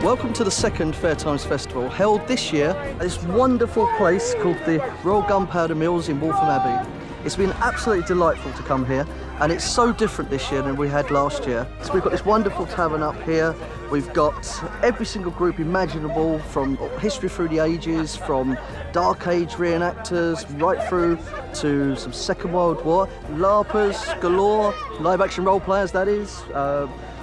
Welcome to the second Fayre Times Festival, held this year at this wonderful place called the Royal Gunpowder Mills in Waltham Abbey. It's been absolutely delightful to come here, and it's so different this year than we had last year. So we've got this wonderful tavern up here. We've got every single group imaginable, from history through the ages, from Dark Age reenactors right through to some Second World War, LARPers galore, live action role players that is,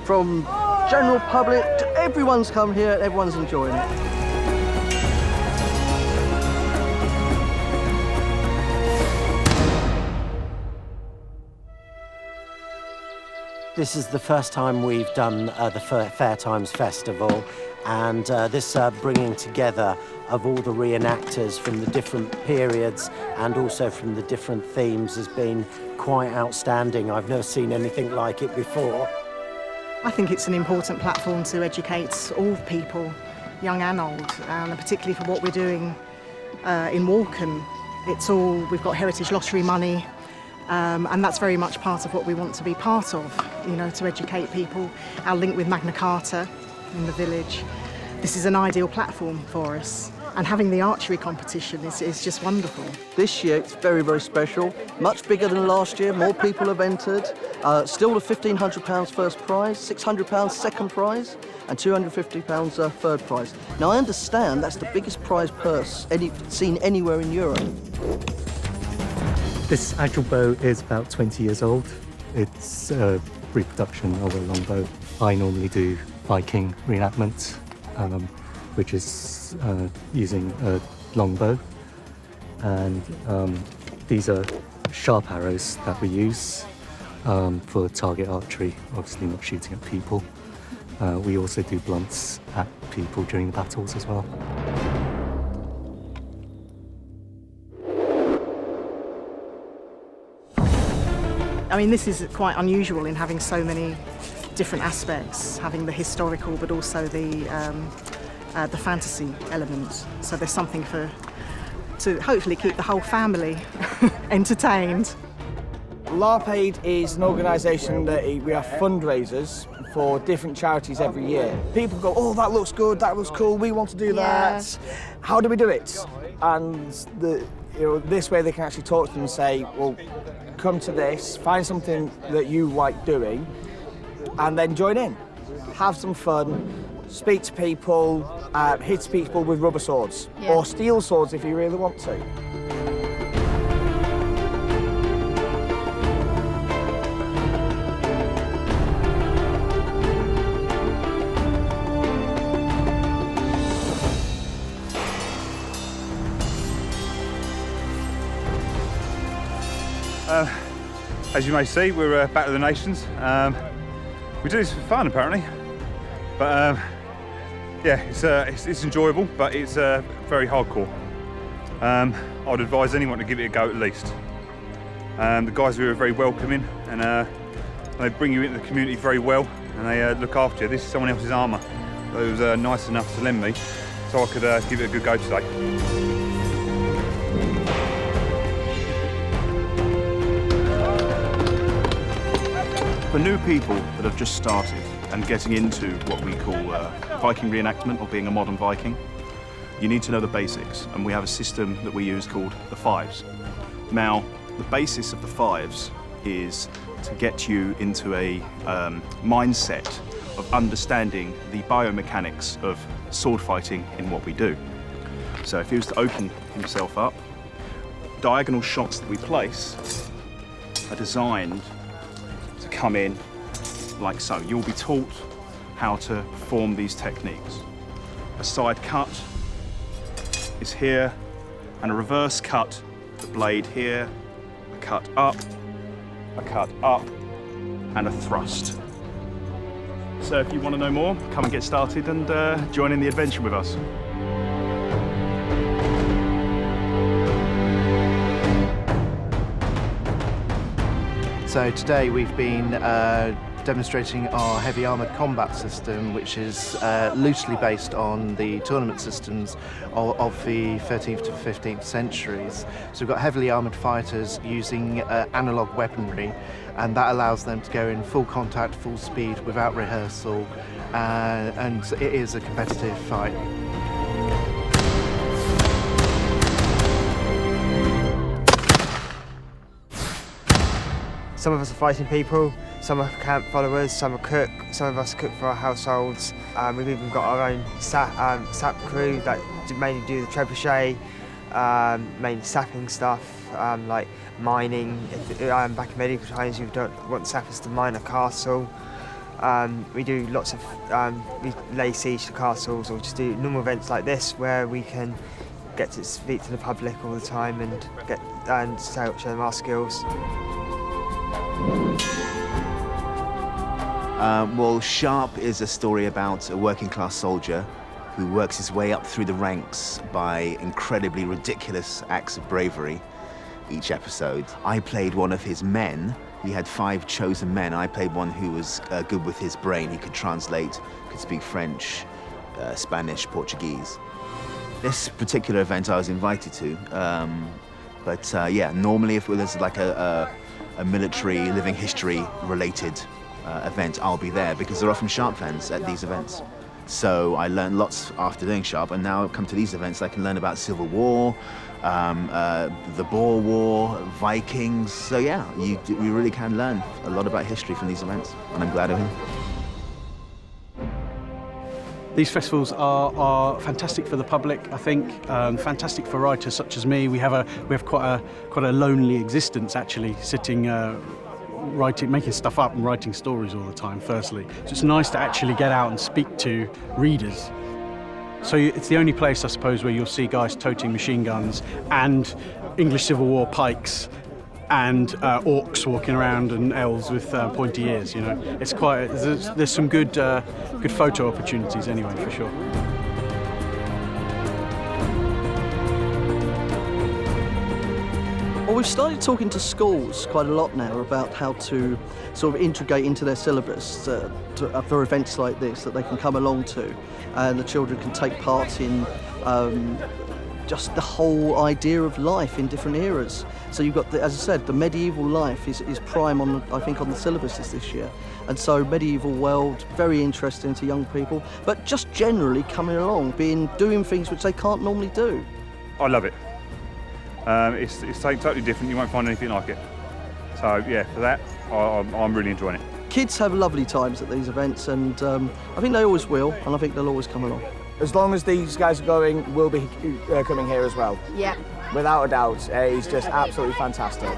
from general public, everyone's come here and everyone's enjoying it. This is the first time we've done the Fayre Times Festival, and this bringing together of all the reenactors from the different periods and also from the different themes has been quite outstanding. I've never seen anything like it before. I think it's an important platform to educate all people, young and old, and particularly for what we're doing in Waltham. We've got heritage lottery money, and that's very much part of what we want to be part of, you know, to educate people. Our link with Magna Carta in the village. This is an ideal platform for us, and having the archery competition is just wonderful. This year it's very, very special, much bigger than last year, more people have entered. Still the £1,500 first prize, £600 second prize, and £250 third prize. Now I understand that's the biggest prize purse seen anywhere in Europe. This actual bow is about 20 years old. It's a reproduction of a longbow. I normally do Viking reenactments, which is using a longbow. And these are sharp arrows that we use for target archery, obviously not shooting at people. We also do blunts at people during the battles as well. I mean, this is quite unusual in having so many different aspects, having the historical but also the fantasy element. So there's something to hopefully keep the whole family entertained. LARP Aid is an organisation that we have fundraisers for different charities every year. People go, oh, that looks good, that looks cool, we want to do that. How do we do it? And this way they can actually talk to them and say, well, come to this, find something that you like doing, and then join in. Have some fun, speak to people, hit people with rubber swords, or steel swords if you really want to. As you may see, we're Battle of the Nations. We do this for fun, apparently, but yeah, it's enjoyable, but it's very hardcore. I'd advise anyone to give it a go at least. The guys here are very welcoming, and they bring you into the community very well, and they look after you. This is someone else's armour that was nice enough to lend me, so I could give it a good go today. For new people that have just started and getting into what we call Viking reenactment or being a modern Viking, you need to know the basics, and we have a system that we use called the Fives. Now, the basis of the Fives is to get you into a mindset of understanding the biomechanics of sword fighting in what we do. So if he was to open himself up, diagonal shots that we place are designed to come in like so. You'll be taught how to perform these techniques. A side cut is here, and a reverse cut, the blade here, a cut up, and a thrust. So if you want to know more, come and get started and join in the adventure with us. So today we've been demonstrating our heavy armoured combat system, which is loosely based on the tournament systems of the 13th to 15th centuries. So we've got heavily armoured fighters using analogue weaponry, and that allows them to go in full contact, full speed, without rehearsal, and it is a competitive fight. Some of us are fighting people, some are camp followers, some are cook, some of us cook for our households. We've even got our own sap crew that mainly do the trebuchet, mainly sapping stuff, like mining. Back in medieval times, you don't want sappers to mine a castle. We do lots of, we lay siege to castles, or just do normal events like this where we can get to speak to the public all the time and show them our skills. Well, Sharp is a story about a working class soldier who works his way up through the ranks by incredibly ridiculous acts of bravery each episode. I played one of his men. He had 5 chosen men. I played one who was good with his brain. He could translate, could speak French, Spanish, Portuguese. This particular event I was invited to, yeah, normally if there's like a military living history related event, I'll be there because there are often Sharp fans at these events. So I learned lots after doing Sharp, and now I've come to these events, I can learn about Civil War, the Boer War, Vikings. So yeah, you really can learn a lot about history from these events, and I'm glad I'm here. These festivals are fantastic for the public, I think, fantastic for writers such as me. We have quite a lonely existence, actually, sitting, making stuff up and writing stories all the time, firstly. So it's nice to actually get out and speak to readers. So it's the only place, I suppose, where you'll see guys toting machine guns and English Civil War pikes and orcs walking around and elves with pointy ears. You know, it's quite. There's some good photo opportunities anyway, for sure. Well, we've started talking to schools quite a lot now about how to sort of integrate into their syllabus for events like this that they can come along to, and the children can take part in just the whole idea of life in different eras. So you've got, as I said, the medieval life is prime on, I think, on the syllabuses this year. And so medieval world, very interesting to young people, but just generally coming along, doing things which they can't normally do. I love it. It's totally different. You won't find anything like it. So yeah, for that, I'm really enjoying it. Kids have lovely times at these events, and I think they always will, and I think they'll always come along. As long as these guys are going, we'll be coming here as well. Yeah. Without a doubt, he's just absolutely fantastic.